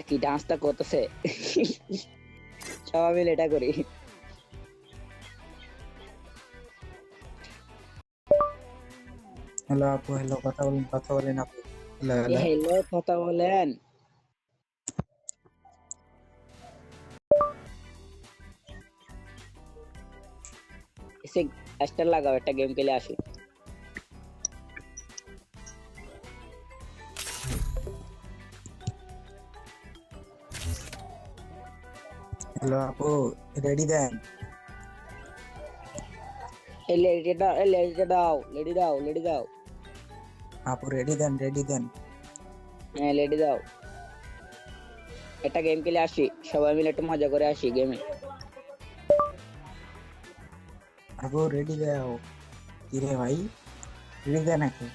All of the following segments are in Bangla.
একই ডান্সটা করতেছে। সবাই মিলে এটা করি। হ্যালো আপু, হ্যালো, কথা বলেন আপু। Hello hello. হ্যালো, কথা বলেন। এসে স্টার লাগাও, একটা গেম খেলে আসি। হ্যালো আপু, রেডি দেন। এই লেডিটা দাও, এই লেডিটা দাও, লেডি দাও, লেডি দাও। আপু রেডি দেন, রেডি দেন। হ্যাঁ, লেডি দাও। একটা গেম খেলে আসি, সবাই মিলে একটু মজা করে আসি গেমে। আপু রেডি দাও। কিরে ভাই, রেডি দেন নাকি?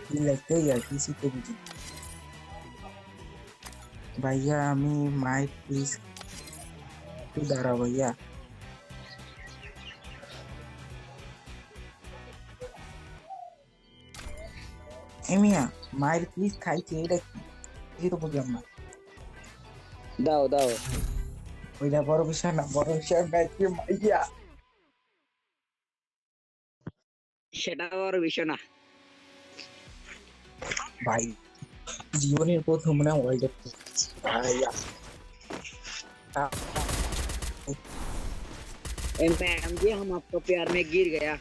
কি লাগতে আর কিছু তো বুঝি না। ভাইয়া আমি মাইক প্লিজ একটু দাঁড়াও ভাইয়া। এমিয়া, মাইর প্লিজ খাইছে এটা কি? কিছু তো বুঝলাম না। দাও দাও। ওইটা বড় বিষয় না, বড় বিষয় খাইছে মাইয়া। সেটা বড় বিষয় না। ভাই জীবনের প্রথম না ওয়ার্ল্ড কাপ ভাইয়া। मैडम जी, हम आपको प्यार में गिर गया।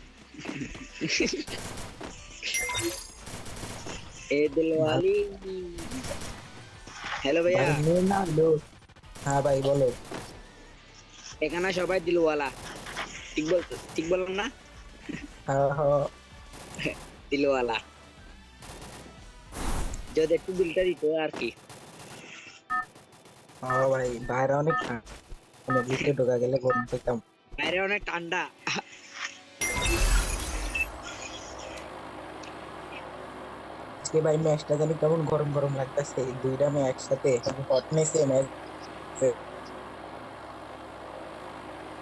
ए दिल ভালো वाली। हेलो भैया। ভাই মেয়ে না হলো। হ্যাঁ ভাই বলো। এখানে সবাই দিলওয়ালা। ঠিক বললাম না? হ্যাঁ হ্যাঁ। দিলওয়ালা। যদি একটু দিলটা দিত আর কি। হ্যাঁ ভাই বাইরে অনেক ঠান্ডা, ভিতরে ঢোকা গেলে গরম পেতাম। বাইরে অনেক ঠান্ডা। আজকে ভাই ম্যাচটা জানি কেমন গরম গরম লাগতেছে, দুইটা ম্যাচ একসাথে হটনেসে ম্যাচ।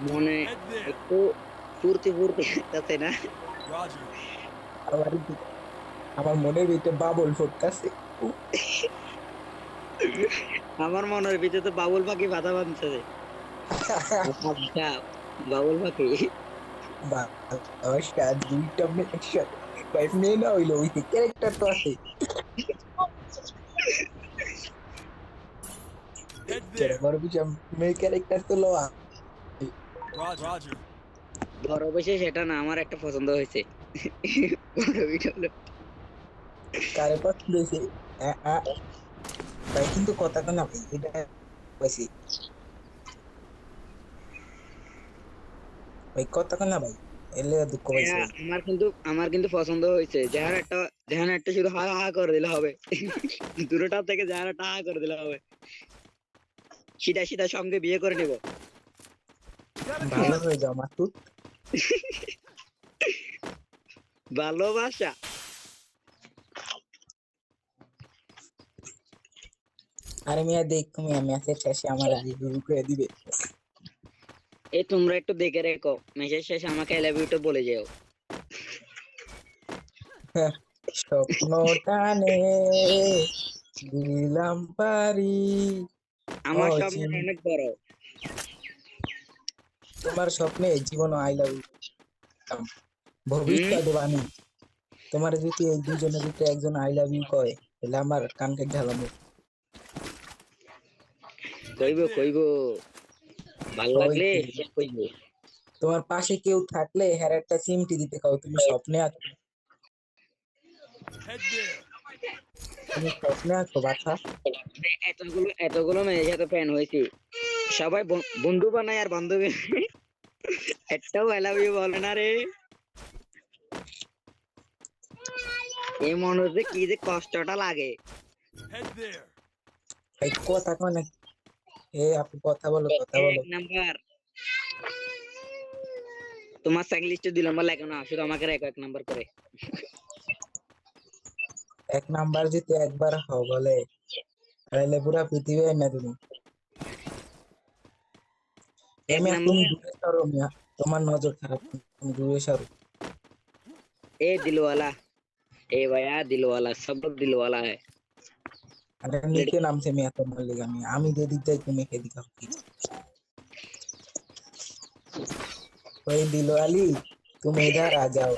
মনে Head there. একটু ফুর্তি ফুর্তি আছে না? Roger. আমার আমার মনের ভিতরে বাবল ফুটতেছে। আমার মনের ভিতরে তো বাবুল পাখি বাধা বাঁধছে। আচ্ছা, বাবুল পাখি। ভালোবাসা দুইটা ম্যাচ একসাথে। ভাই মেয়ে না হইলো ওই ক্যারেক্টার তো আছে। Head যেটা there. বড় বিষয়, মেয়ে ক্যারেক্টার তো লওয়া। Roger. Roger. বড় বেশি সেটা না, আমার একটা পছন্দ হয়েছে। বড় ভিডিও হলো। কারে পছন্দ হয়েছে? ভাই কিন্তু কথা তো না ভাই, এটা পাইছি ভাই, কথা না ভাই, এলে দুঃখ পাইছি হ্যাঁ, ভাই। আমার কিন্তু পছন্দ হয়েছে। যাহার একটা শুধু হা হা করে দিলে হবে। দুটোটা থেকে যাহার একটা হা করে দিলে হবে। সিধা সিধা সঙ্গে বিয়ে করে নিব। Gotta ভালো go. হয়ে যাও মাসুদ। ভালোবাসা। আরে মিয়া দেখ, তুমি ম্যাচের শেষে আমার আগে গুরু করে দিবে। এই তোমরা একটু দেখে রেখো, মেসেজ শেষে আমাকে আই লাভ ইউ তো বলে যেও। স্বপ্ন টানে দিলাম পারি আমার স্বপ্ন অচিন। অনেক বড়। তোমার স্বপ্নে জীবন আই লাভ ইউ হম। ভবিষ্যৎ বাণী। তোমার যদি এই দুজনের ভিতরে একজন আই লাভ ইউ কয়, তাহলে আমার কানকে ঝালামু। Head কইব there. কইব, ভাল লাগলে হইতে সে কইব। তোমার পাশে কেউ থাকলে হ্যার একটা চিমটি দিতে কাও, তুমি স্বপ্নে আছো। Head there. তুমি স্বপ্নে আছো বাছা। এতগুলো এতগুলো মেয়ের সাথে ফ্যান হয়েছি, সবাই বন্ধু বানায় আর বান্ধবী। একটাও আই লাভ ইউ বলে না রে। এই মনে হচ্ছে কি যে কষ্টটা লাগে। Head there. এই কথা কয় না। এ আপু কথা বলো, কথা বলো। এক নাম্বার, তোমার সেকেন্ড লিস্টে 2 নম্বর লাগে না, শুধু আমাকে রেখো 1 নম্বর করে। এক নাম্বার যদি একবার হও বলে, তাহলে পুরা পৃথিবী না তুমি। এক এমিয়া নাম্বার। তুমি দূরে সরো মিয়া, তোমার নজর খারাপ, তুমি দূরে সরো। ए दिलवाला, ए भैया दिलवाला, सब लोग दिलवाला है। अरे नीचे नाम से मैं तो मल्लेगा मैं आमी दे दी जाए तुम्हें के दिखा कोई दिलवाली तुम इधर आ जाओ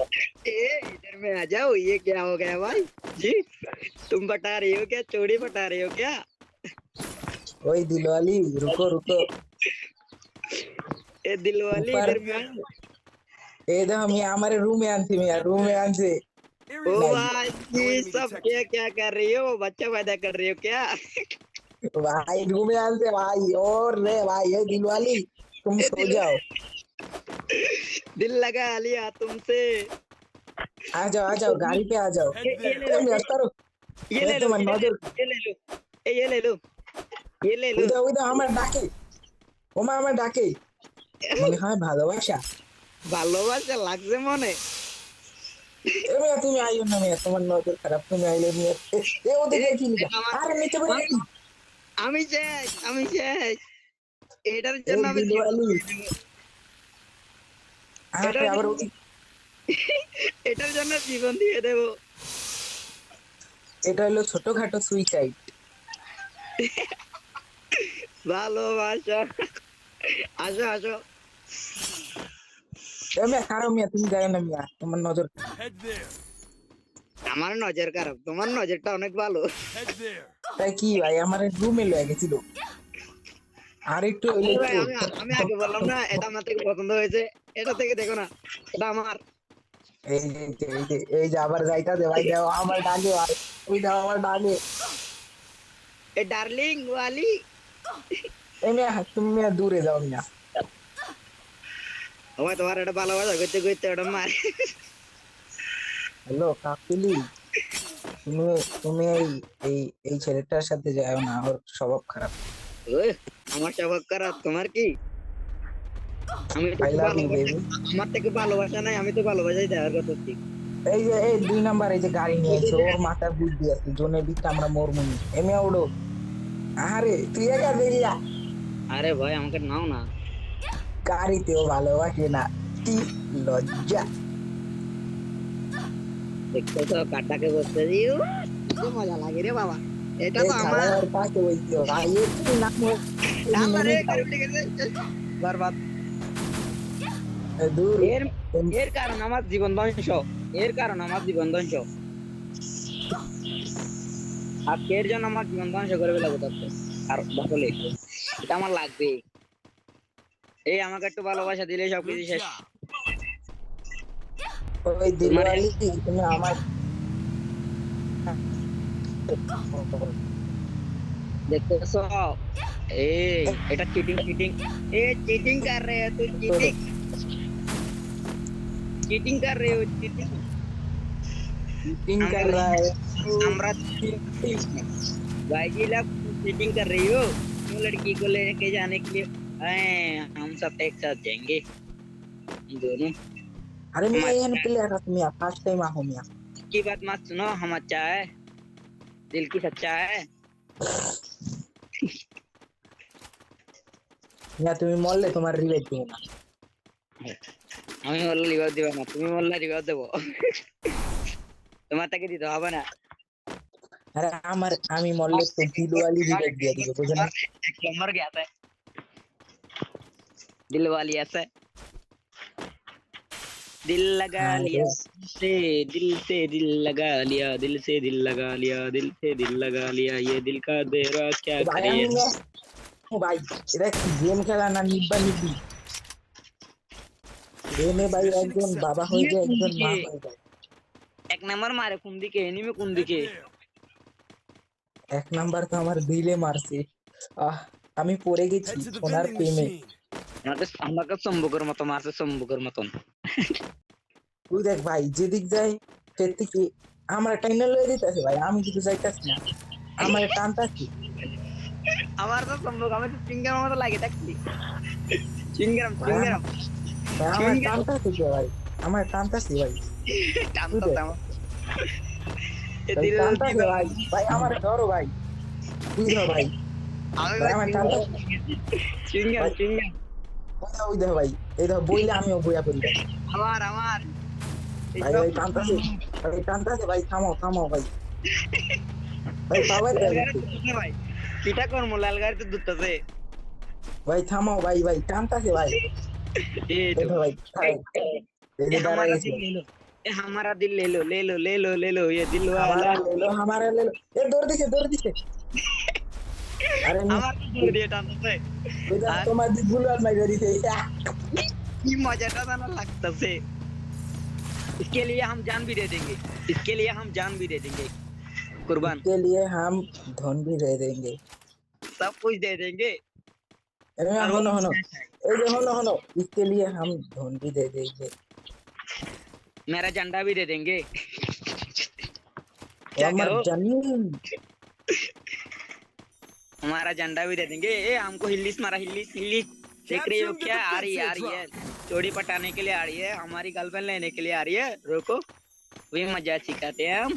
इधर में आ जाओ। ये क्या हो गया भाई जी? तुम बता रही हो क्या? चोरी बता रही हो क्या? ओए दिलवाली रुको रुको ए दिलवाली ऊपर इधर में आओ। ए दो हम यहाँ हमारे रूम में आंते मैं रूम में आंते ओ Area नहीं भाई No जी, enemy सब detected. क्या क्या कर रही हो? बच्चा पैदा कर रही हो क्या? भाई रूम में आंते भाई और रे भाई ये दिलवाली तुम ए सो जाओ दिल लगा लिया तुमसे। आ जाओ गाड़ी पे आ जाओ Head ये there. ले लो, मैं करो ये ले मैं लो, तो मन नजर ये ले लो, ये ले लो, ये ले लो। उधर उधर हमारे डाके ওমা আমার ডাকে মনে হয় ভালোবাসা ভালোবাসা লাগছে মনে। এবার তুমি আইও না মেয়ে তোমার নজর খারাপ তুমি আইলে নিয়ে এ ওদিকে কি লিখা আমার- আরে নিচে পড়ে গেছি আমি শেষ, আমি শেষ। এটার এ জন্য আমি জীবন দিলওয়ালি দিয়ে দেবো। আরে আবার ওদিকে এটার জন্য জীবন দিয়ে দেবো। এটা হলো ছোটখাটো সুইসাইড ভালোবাসা। আসো আসো। এমে খারাপ মিয়া তুমি যাও না মিয়া তোমার নজর Head there. আমার নজর খারাপ, তোমার নজরটা অনেক ভালো। Head there. তাই কি ভাই আমার রুমে লয়ে গেছিল আর একটু আরে হইলে ভাই, আমি আগে বললাম না এটা আমার থেকে পছন্দ হয়েছে। এটা থেকে দেখো না, এটা আমার। এই যে আবার যাইতা দে ভাই দাও আমার ডাকে ভাই ওই দাও আমার ডাকে এ ডার্লিং ওয়ালি। এমে তুমি মিয়া দূরে যাও মিয়া আমার তোমার এটা ভালোবাসা করতে করতে ওটা মার। হ্যালো কাকুলি তুমি তুমি এই এই ছেলেটার সাথে যাও না ওর স্বভাব খারাপ ওই, আমার স্বভাব খারাপ, তোমার কি? আমি তো I love you, baby. আমার থেকে ভালোবাসা নাই, আমি তো ভালোবাসাই দেওয়ার কথা ঠিক। এই যে এই 2 নাম্বার এই যে গাড়ি নিয়ে আইছে ওর মাথার বুদ্ধি আছে জোনে দিক আমরা মরমুনি এমে ওড়ো আরে তুই একা দেখিয়া আরে ভাই আমাকে নাও না। গাড়িতেও ভালোবাসে না কি লজ্জা দেখতে তো কাটাকে বসতে দিও, কি মজা লাগে রে বাবা। এটা এই তো আমার খালার পাশে বইছো ভাই একটু না আমারে গাড়ি উঠে গেছে বরবাদ। দূর এর এর কারণ আমার জীবন ধ্বংস, এর কারণ আমার জীবন ধ্বংস। আর এর জন্য আমার জীবন ধ্বংস করে ফেলা কোথাও। আর বলে এটা আমার লাগবে। এই আমাকে একটু ভালোবাসা দিলে সবকিছু Good শেষ। job. ওই দিলওয়ালি তুমি আমার দেখতেছো? এই এটা চিটিং চিটিং, ए चीटिंग कर रहे हो, तू चीटिंग चीटिंग कर रहे हो, चीटिंग। চিটিং কর रहा है আমরা भाई जी लोग चीटिंग कर रही हो तुम लड़की को लेके जाने के लिए। हम सब एक साथ जाएंगे दोनों। अरे मैं यहाँ प्लेयर हूँ मियाँ फर्स्ट टाइम आऊँ मियाँ की बात मत सुनो, हम अच्छा है, दिल की सच्चा है। মিয়া তুমি মরলে তোমার রিভাইভ দিও না আমি বললে রিভার দিবা না, তুমি বললে রিভার দেবো। তোমার তাকে দিতে হবে না। अरे আমার আমি মরলে তো দিলওয়ালি রিভাইভ দিয়ে দিবে বুঝো না एक नंबर गया था दिल वाली ऐसा दिल लगा हाँ, लिया से दिल लगा लिया, दिल से दिल लगा लिया, दिल से दिल लगा लिया, ये दिल का देरा क्या ভাই करे। আমি ও ভাই এটা কি গেম খেলা না নিব্বা নিব্বি গেমে ভাই একজন বাবা হয়ে যায় একজন মা হয়ে যায় एक नंबर मारे कुंदी के एनिमी Head कुंदी के। there. এক নাম্বার তো আমার দিলে মারছে আমি পড়ে গেছি Head to the সোনার vending প্রেমে machine. আমাকে সম্বুকের মতো মারছে, সম্বুকের মতন। তুই দেখ ভাই যেদিক যায় সেদিক কি আমার টাইনা লয়ে দিতেছে ভাই আমি কিছু চাইতাছি না আমার টানতাছি আমার তো সম্বুক, আমি তো চিংগার মতো লাগে থাকছি। চিংগাম চিংগাম ভাই আমার টানতাছি কে ভাই আমার টানতাছি ভাই টানতো টাম এ ভাই দিল টানতাছি ভাই ভাই আমার ধরো ভাই তুই ধর ভাই আমি ভাই আমার টানতাছি চিংগাম চিংগাম ওই দেখো ভাই এই দেখো বইলে আমিও বইয়া পড়ি ভাই আমার আমার ভাই ভাই টানতাছে, ভাই টানতাছে, ভাই থামো থামো ভাই, ভাই পাওয়ার দেয় লালগাড়ি একটু। দুধতেছে ভাই, কিটা করবো লালগাড়ি তো দুধতেছে। ভাই থামো ভাই, ভাই টানতাছে ভাই। এই তো দেখো ভাই এই দাঁড়াই, এই ए যে দাঁড়াই हमारा গেছে दिल ভাই। ले लो, ए हमारा दिल ले लो ले लो ले लो ले लो ये दिल वाला। হামারা লেলো, হামারা লেলো, এ দৌড় দিছে দৌড় দিছে। আরে মি, আমার তো দৌড় দিয়ে টানতেছে। ওই দেখ আর তোমার দিক বুলওয়ার মাইরে দিছে। কি মজাটা না लगता इसके लिए हम जान भी दे देंगे, इसके लिए हम जान भी दे देंगे कुर्बान, इसके लिए हम धन भी दे देंगे। सब कुछ दे देंगे। अरे और वो হনো হনো, मुझे এই যে হনো হনো, इसके लिए हम धन भी दे देंगे। मेरा झंडा भी दे देंगे। ও क्या আমার कहो, জানি। हमारा झंडा भी दे देंगे। ए हमको हिल्लीस मारा, हिल्लीस हिल्लीस देख रही हो Capturing the क्या, आ रही है आ defensive रही है, drop. चोरी पटाने के लिए आ रही है, हमारी गर्लफ्रेंड लेने के लिए आ रही है, रुको वही मजा सिखाते हैं हम।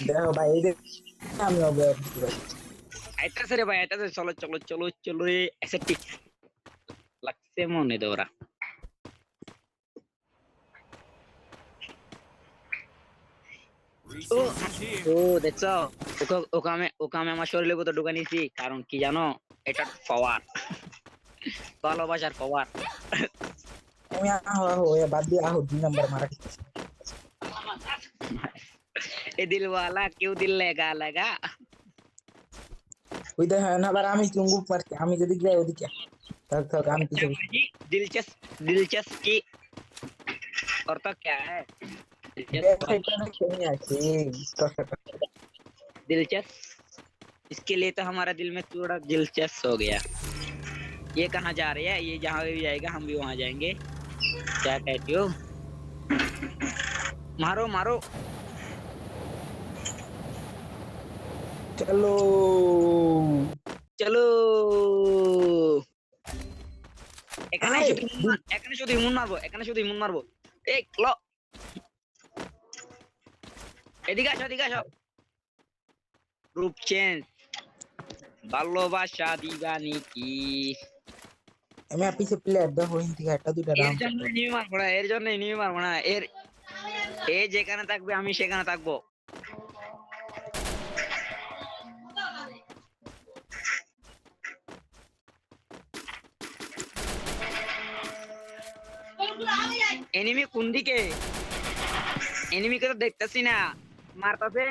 দেখো ভাই এই যে আমি অবয় দিছি ভাই। ऐसा से रे भाई, ऐसा से चलो चलो चलो चलो ये ऐसे टिक लगते मोने दोरा। ও Resources here. ও দেখছো, ওকে আমি আমার শরীরে কত ঢুকা নিছি, কারণ কি জানো, এটা পাওয়ার, ভালোবাসার পাওয়ার। তুমি আহো আহো, এ বাদ দিয়ে আহো, 2 নাম্বার মারা দিতেছি। এ দিল वाला क्यों दिल लगा लगा। ওই দেখেন আবার আমি চুঙ্গুক মারছি, আমি যদি যাই ওদিকে, থাক থাক আমি क्या পিছে পিছে। भाई दिलचस्पी और तो क्या है, দেখো दिलचस्प এটা খেয়ে আছে টসটা। दिलचस्प इसके लिए तो हमारा दिल में थोड़ा दिलचस्प हो गया। ये कहाँ जा रही है, ये जहाँ भी जाएगा हम भी वहां जाएंगे, क्या कहती हो, मारो मारो। চলো চলো এখানে আয়। এখানে শুধু ইমুন মারবো, এখানে শুধু ইমুন মারবো। এই ল এদিকে আসো রূপ চেঞ্জ, ভালোবাসা দিবানি কি। আমি পিছে প্লেয়ার দেখো, হিন থেকে একটা দুইটা এর রাউন্ড। জন্য নিয়ে মারবো না, এর জন্য নিয়ে মারবো না, এর এ যেখানে থাকবে আমি সেখানে থাকবো। এনিমি কোন দিকে, এনিমিকে তো দেখতেছি না, মারতাছে।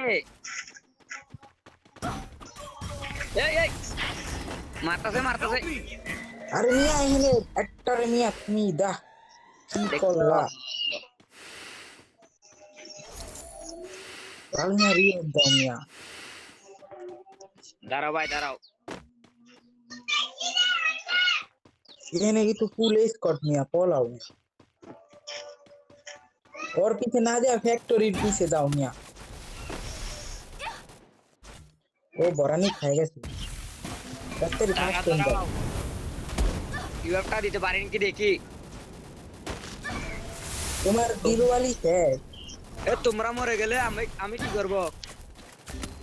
এই মারতাছে। আরে মিয়া এখানে একটা রে মিয়া, তুমি দা কি করলা? কাল মিয়া রিয়ে দাও মিয়া। দাঁড়াও ভাই দাঁড়াও, এখানে কিন্তু ফুল স্কট মিয়া, পলাও মিয়া। ওর পিছে না যা, ফ্যাক্টরির পিছে দাও মিয়া। ও বরানি খাই গেছে। ফ্যাক্টরি ফাস্ট টাইম দাও। দাঁড়াও ইউএফটা দিতে পারেন কি দেখি। তোমার দিলওয়ালি শেষ, এ তোমরা মরে গেলে আমি আমি কি করব,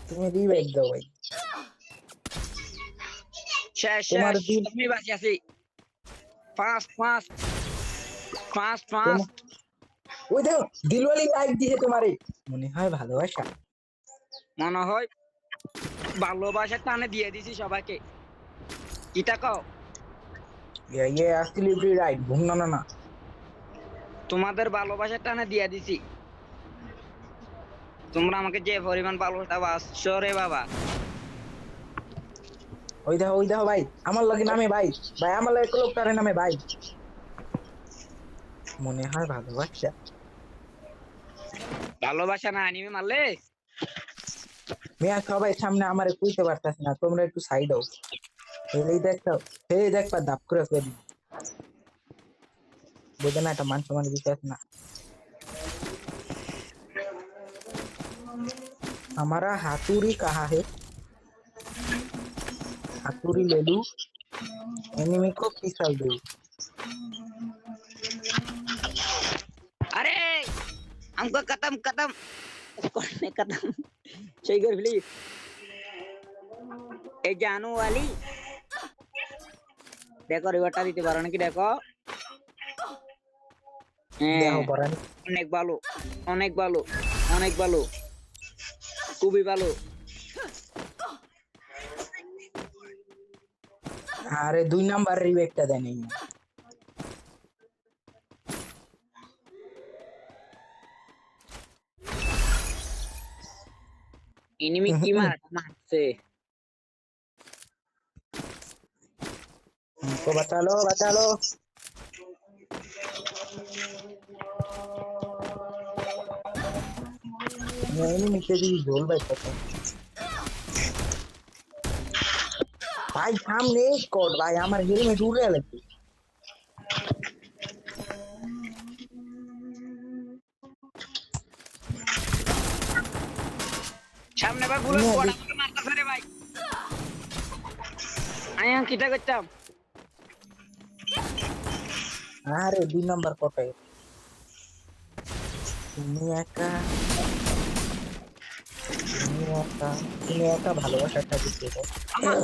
তুমি রিভাইভ দাও ভাই। শেষ তোমার শেষ দিল, আমি বাঁচি আছি। ফাস্ট ফাস্ট ফাস্ট তোমার ফাস্ট ওই দেখো দিলওয়ালি লাইক দিছে তোমারে, মনে হয় ভালোবাসা। মনে হয় ভালোবাসার টানে দিয়ে দিছি সবাইকে, কিটা কও, ইয়ে আসলিব্রি রাইট, ঘুম না না না। তোমাদের ভালোবাসার টানে দিয়ে দিছি, তোমরা আমাকে যে পরিমাণ ভালোবাসা বাসছো রে বাবা। ওই দেখো ভাই, আমার লাগে নামে ভাই, ভাই আমার লাগে লোকটারে নামে ভাই, মনে হয় ভালোবাসা। ভালোবাসা না আনিমে মারলে। মিয়া সবাই সামনে আমারে কইতে পারতাছ না, তোমরা একটু সাইড হও। এই দেখবা দাপ করে ফেলে দিই। বুঝে না, একটা মান সম্মান বিষয় আছে না। हमारा हाथुरी कहाँ है? हाथुरी ले लूं, एनिमी को पिसल दूं। अरे हमको खत्म खत्म खत्म सही कर प्लीज, ए जानू वाली देखो रिवर्टा দিতে পারো নাকি দেখো। হ্যাঁ দেখো পরান অনেক ভালো, অনেক ভালো, অনেক ভালো, খুবই ভালো। আরে 2 নাম্বার রিবেকটা দেন এই এনিমি কি মারছে। तो बचा लो नहीं नीचे दी झोल भाई पता भाई सामने स्क्वाड भाई আমার হেলমেট উড়ে গেছে সামনে ভাই ফুল স্কোয়াড আমাকে মারতেছে রে ভাই। আমি এখন কিটা করতাম। আরে 2 নাম্বার কোটায় তুমি একা তুমি একা ভালোবাসাটা দিতে দাও আমার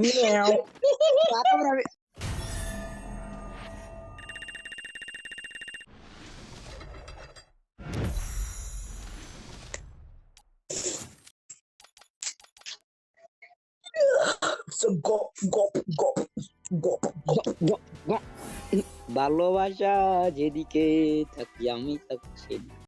মিয়াও তারপর আমি so go গ- গ- ভালোবাসা যেদিকে থাকি আমি থাকি সেদিকে।